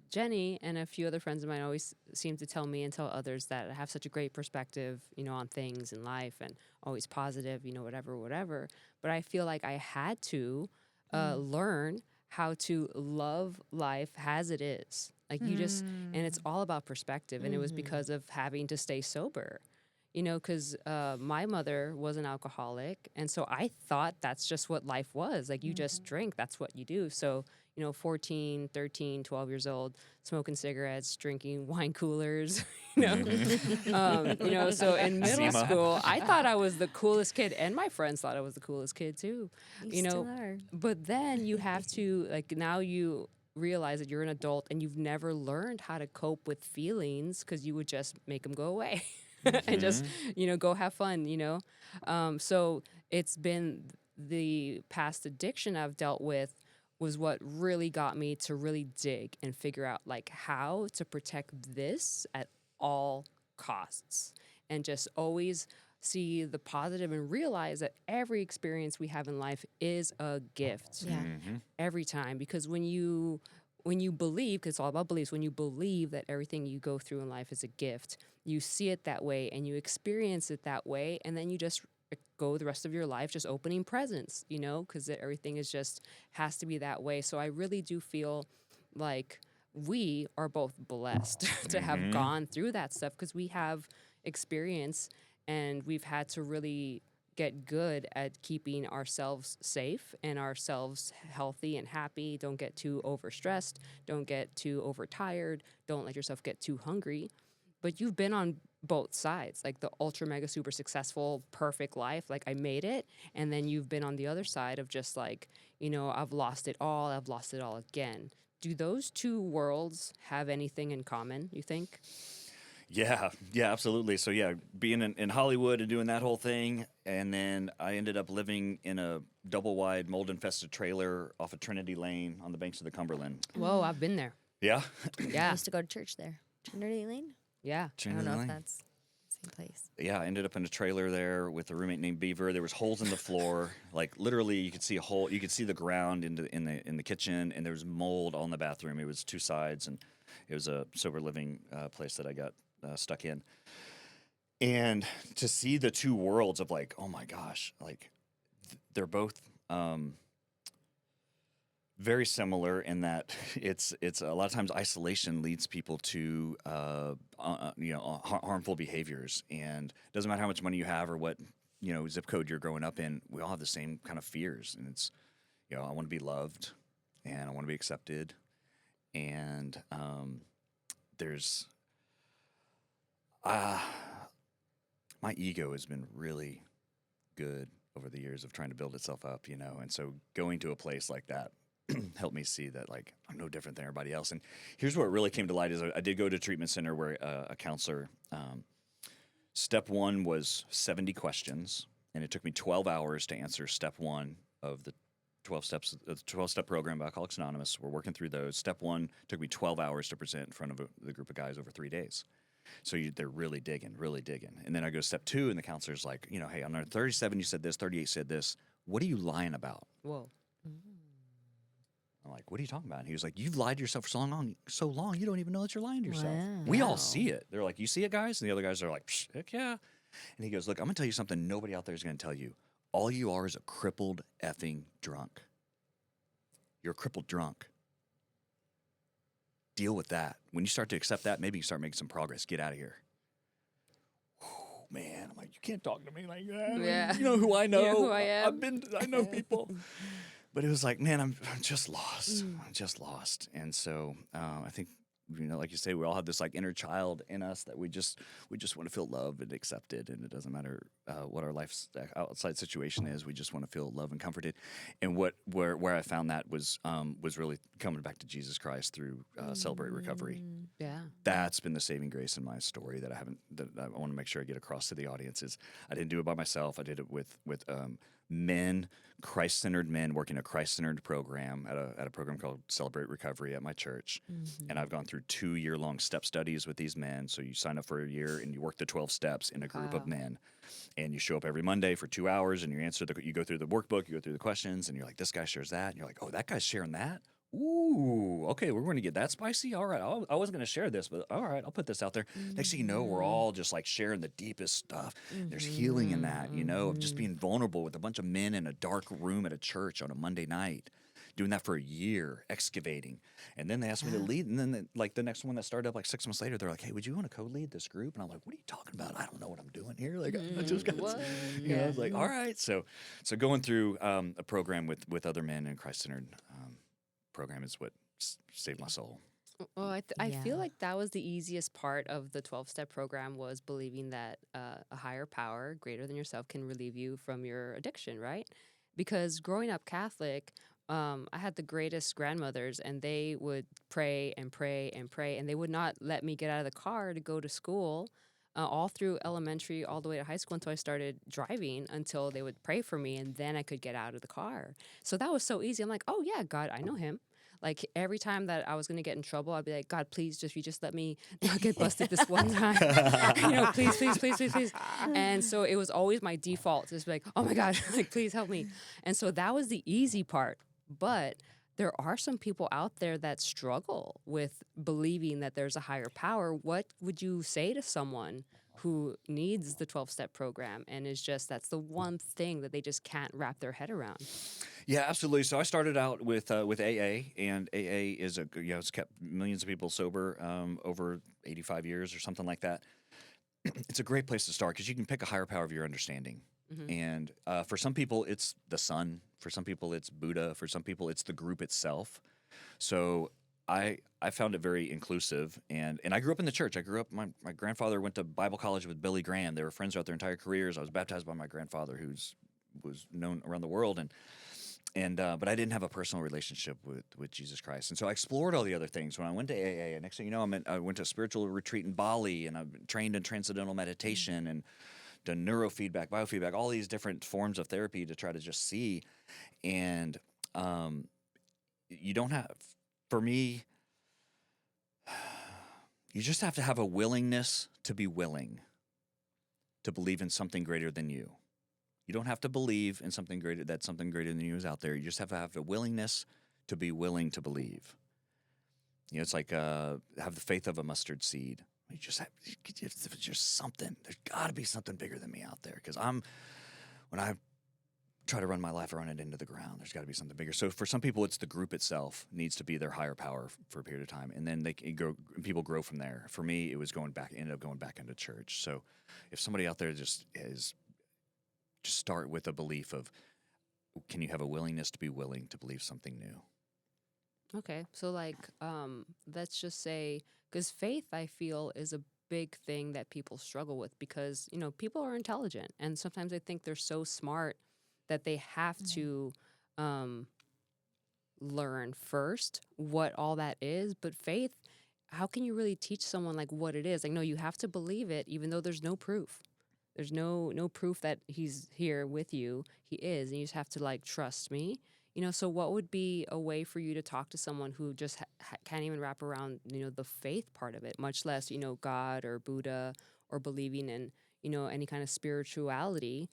Jenny and a few other friends of mine always seem to tell me and tell others that I have such a great perspective, on things in life, and always positive, whatever. But I feel like I had to learn how to love life as it is. Like you just, and it's all about perspective. And it was because of having to stay sober. Because my mother was an alcoholic. And so I thought that's just what life was. Like, you just drink. That's what you do. So, 14, 13, 12 years old, smoking cigarettes, drinking wine coolers, so in middle school, I thought I was the coolest kid. And my friends thought I was the coolest kid, too. You still are. But then you have to, now you realize that you're an adult and you've never learned how to cope with feelings because you would just make them go away. And just, go have fun, So it's been the past addiction I've dealt with was what really got me to really dig and figure out, how to protect this at all costs, and just always see the positive and realize that every experience we have in life is a gift. Yeah. Every time. Because when you believe, because it's all about beliefs, when you believe that everything you go through in life is a gift, you see it that way and you experience it that way, and then you just go the rest of your life just opening presents, because everything is just has to be that way. So I really do feel like we are both blessed to have gone through that stuff, because we have experience and we've had to really get good at keeping ourselves safe and ourselves healthy and happy. Don't get too overstressed. Don't get too overtired. Don't let yourself get too hungry. But you've been on both sides, like the ultra mega super successful, perfect life. Like, I made it. And then you've been on the other side of just I've lost it all. I've lost it all again. Do those two worlds have anything in common, you think? Yeah, absolutely. So being in Hollywood and doing that whole thing, and then I ended up living in a double-wide mold-infested trailer off of Trinity Lane on the banks of the Cumberland. Whoa, I've been there. Yeah? I Yeah, used to go to church there. Trinity Lane? yeah. I Trinity don't know Lane. if that's the same place. Yeah, I ended up in a trailer there with a roommate named Beaver. There was holes in the floor, like literally you could see a hole. You could see the ground in the kitchen, and there was mold all in the bathroom. It was two sides, and it was a sober living place that I got stuck in. And to see the two worlds of oh my gosh, they're both very similar in that it's a lot of times isolation leads people to harmful behaviors, and it doesn't matter how much money you have or what zip code you're growing up in. We all have the same kind of fears, and it's I want to be loved and I want to be accepted, And there's my ego has been really good over the years of trying to build itself up, you know. And so going to a place like that helped me see that, like, I'm no different than everybody else. And here's what really came to light is I did go to a treatment center where a counselor, step one was 70 questions, and it took me 12 hours to answer step one of the 12 steps, the 12-step program by Alcoholics Anonymous. We're working through those. Step one took me 12 hours to present in front of the group of guys over 3 days. So they're really digging. And then I go to step two, and the counselor's like, you know, hey, on 37 you said this, 38 said this. What are you lying about? Whoa. I'm like, what are you talking about? And he was like, you've lied to yourself for so long, you don't even know that you're lying to yourself. Wow. We all see it. They're like, you see it, guys? And the other guys are like, heck yeah. And he goes, look, I'm going to tell you something nobody out there is going to tell you. All you are is a crippled effing drunk. You're a crippled drunk. Deal with that. When you start to accept that, maybe you start making some progress. Get out of here. Oh, man, I'm like, you can't talk to me like that. Yeah. You know who I know. You know who I am. I know people. But it was like, man, I'm just lost. I'm just lost. And so I think, you know, like you say, we all have this like inner child in us that we just want to feel loved and accepted, and it doesn't matter what our life's outside situation is. We just want to feel loved and comforted. And where I found that was really coming back to Jesus Christ through Celebrate Recovery. Yeah. That's been the saving grace in my story that I want to make sure I get across to the audience. Is I didn't do it by myself. I did it with men, Christ-centered men working a Christ-centered program at a program called Celebrate Recovery at my church. And I've gone through 2-year-long step studies with these men. So you sign up for a year and you work the 12 steps in a group of men. And you show up every Monday for 2 hours and you go through the workbook, you go through the questions, and you're like, this guy shares that. And you're like, oh, that guy's sharing that? Ooh, okay, we're going to get that spicy? All right, I wasn't going to share this, but all right, I'll put this out there. Next thing you know, we're all just like sharing the deepest stuff. There's healing in that, you know, of just being vulnerable with a bunch of men in a dark room at a church on a Monday night, doing that for a year, excavating. And then they asked me to lead, and then the next one that started up like 6 months later, they're like, hey, would you want to co-lead this group? And I'm like, what are you talking about? I don't know what I'm doing here. Like, I just got, you know, I was like, all right. So going through a program with other men in Christ-centered program is what saved my soul. Well, I feel Yeah. like that was the easiest part of the 12-step program, was believing that a higher power greater than yourself can relieve you from your addiction, right? Because growing up Catholic, I had the greatest grandmothers, and they would pray and pray and pray, and they would not let me get out of the car to go to school all through elementary, all the way to high school until I started driving, until they would pray for me, and then I could get out of the car. So that was so easy. I'm like, oh, yeah, God, I know him. Like, every time that I was going to get in trouble, I'd be like, God, please, you just let me not get busted this one time. You know, please, please, please, please, please. And so it was always my default to just be like, oh my God, like, please help me. And so that was the easy part. But there are some people out there that struggle with believing that there's a higher power. What would you say to someone who needs the 12-step program and is just, that's the one thing that they just can't wrap their head around? Yeah, absolutely. So I started out with AA, and AA is it's kept millions of people sober over 85 years or something like that. It's a great place to start because you can pick a higher power of your understanding. And for some people, it's the sun. For some people, it's Buddha. For some people, it's the group itself. So I found it very inclusive, and I grew up in the church. I grew up. My grandfather went to Bible college with Billy Graham. They were friends throughout their entire careers. I was baptized by my grandfather, was known around the world, but I didn't have a personal relationship with Jesus Christ. And so I explored all the other things when I went to AA. And next thing you know, I went to a spiritual retreat in Bali, and I've trained in transcendental meditation and done neurofeedback, biofeedback, all these different forms of therapy to try to just see. And you don't have, for me, you just have to have a willingness to be willing to believe in something greater than you. You don't have to believe in something greater than you is out there. You just have to have a willingness to be willing to believe. You know, it's like have the faith of a mustard seed. You just have, it's just something. There's got to be something bigger than me out there. Because when I try to run my life, I run it into the ground. There's got to be something bigger. So for some people, it's the group itself needs to be their higher power for a period of time, and then people grow from there. For me, it was ended up going back into church. So if somebody out there just start with a belief of, can you have a willingness to be willing to believe something new? Okay. So like let's just say cuz faith I feel is a big thing that people struggle with because, people are intelligent and sometimes they think they're so smart that they have to um learn first what all that is, but faith, how can you really teach someone like what it is? Like no, you have to believe it even though there's no proof. There's no proof that he's here with you. He is, and you just have to like trust me. So what would be a way for you to talk to someone who just can't even wrap around, the faith part of it, much less, God or Buddha or believing in, any kind of spirituality,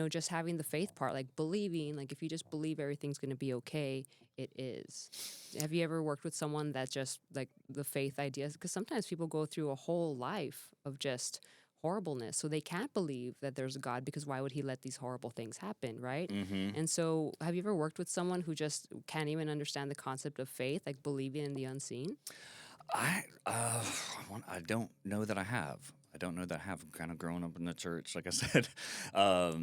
just having the faith part, like believing, like if you just believe everything's going to be okay, it is. Have you ever worked with someone that just like the faith ideas? Because sometimes people go through a whole life of just horribleness. So they can't believe that there's a God because why would he let these horrible things happen, right? Mm-hmm. And so have you ever worked with someone who just can't even understand the concept of faith, like believing in the unseen? I don't know that I have. I don't know that I have. Kind of grown up in the church, like I said. I,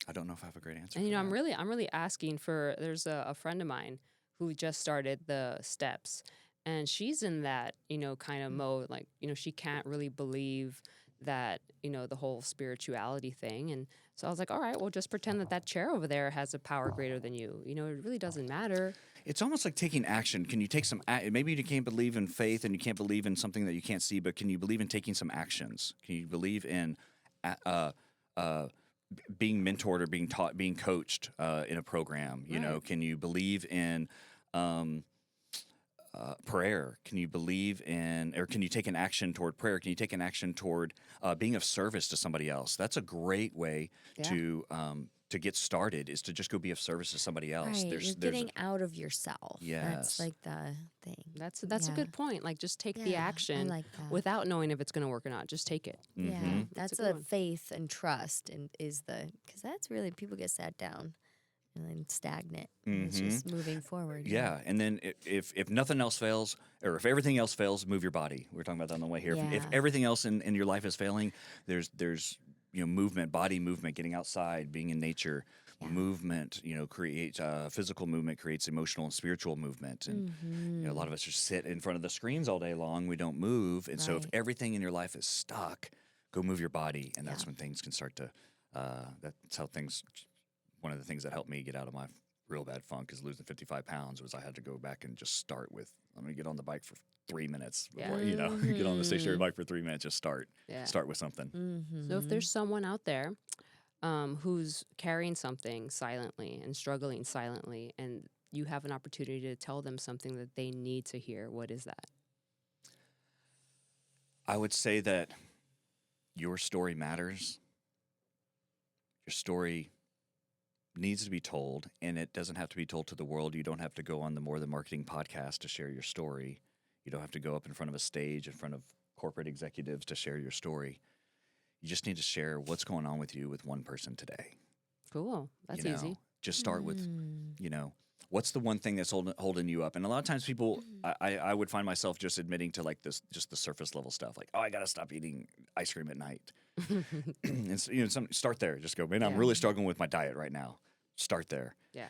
I don't know if I have a great answer. And for I'm that. really asking for. There's a friend of mine who just started the steps, and she's in that kind of mode. Like she can't really believe that the whole spirituality thing, and so I was like, all right, well, just pretend that chair over there has a power greater than you. It really doesn't matter. It's almost like taking action. Can you take some? Maybe you can't believe in faith and you can't believe in something that you can't see, but can you believe in taking some actions? Can you believe in being mentored or being taught, being coached in a program? Can you believe in prayer? Can you believe in, or can you take an action toward prayer? Can you take an action toward being of service to somebody else? That's a great way to get started, is to just go be of service to somebody else. Right, you're getting out of yourself. Yes. That's like the thing. That's a good point. Like just take the action I like that. without knowing if it's going to work or not. Just take it. Yeah, Mhm. that's a good a one. faith and trust, and because that's really people get sat down and then stagnant. And it's just moving forward. Yeah, and then if nothing else fails, or if everything else fails, move your body. We were talking about that on the way here. If Yeah. everything else in your life is failing, there's movement, body movement, getting outside, being in nature. Yeah. Movement, creates physical movement, creates emotional and spiritual movement, and a lot of us just sit in front of the screens all day long. We don't move, and so if Right. everything in your life is stuck, go move your body, and that's Yeah. when things can start to. That's how things. One of the things that helped me get out of my real bad funk is losing 55 pounds. Was I had to go back and just start with, I'm going to get on the bike for 3 minutes before, get on the stationary bike for 3 minutes. Just start with something. Mm-hmm. So if there's someone out there who's carrying something silently and struggling silently, and you have an opportunity to tell them something that they need to hear, what is that? I would say that your story matters. Your story needs to be told, and it doesn't have to be told to the world. You don't have to go on the More Than Marketing podcast to share your story. You don't have to go up in front of a stage in front of corporate executives to share your story. You just need to share what's going on with you with one person today. Cool. That's easy. Just start with, what's the one thing that's holding you up? And a lot of times people, I would find myself just admitting to like this, just the surface level stuff. Like, oh, I got to stop eating ice cream at night. And so, start there. Just go, man, I'm really struggling with my diet right now. Start there. Yeah.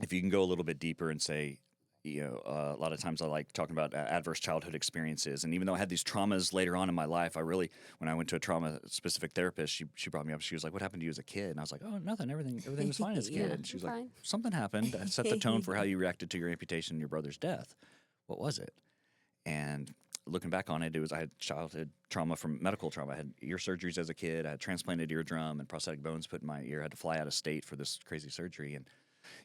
If you can go a little bit deeper and say, a lot of times I like talking about adverse childhood experiences. And even though I had these traumas later on in my life, when I went to a trauma-specific therapist, she brought me up. She was like, what happened to you as a kid? And I was like, oh, nothing. Everything was fine as a kid. And she was like, fine. something happened that set the tone for how you reacted to your amputation and your brother's death. What was it? And looking back on it, I had childhood trauma from medical trauma. I had ear surgeries as a kid. I had transplanted eardrum and prosthetic bones put in my ear. I had to fly out of state for this crazy surgery. And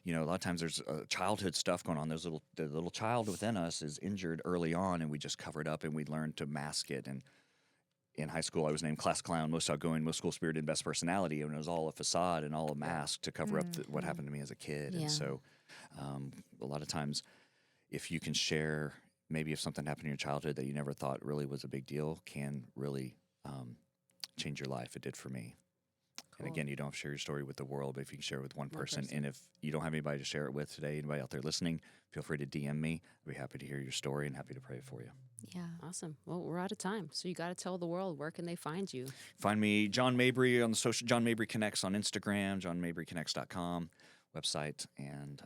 a lot of times there's childhood stuff going on. The little child within us is injured early on, and we just cover it up and we learn to mask it. And in high school, I was named class clown, most outgoing, most school-spirited, best personality, and it was all a facade and all a mask to cover up what happened to me as a kid. Yeah. And so a lot of times, if you can share, maybe if something happened in your childhood that you never thought really was a big deal, can really change your life. It did for me. And again, you don't have to share your story with the world, but if you can share it with one person. And if you don't have anybody to share it with today, anybody out there listening, feel free to DM me. I'd be happy to hear your story and happy to pray for you. Yeah. Awesome. Well, we're out of time. So you got to tell the world, where can they find you? Find me, John Mabry, on the social, John Mabry Connects on Instagram, johnmabryconnects.com. website, and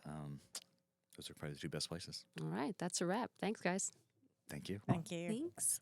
those are probably the two best places. All right. That's a wrap. Thanks, guys. Thank you. Thank you. Thanks.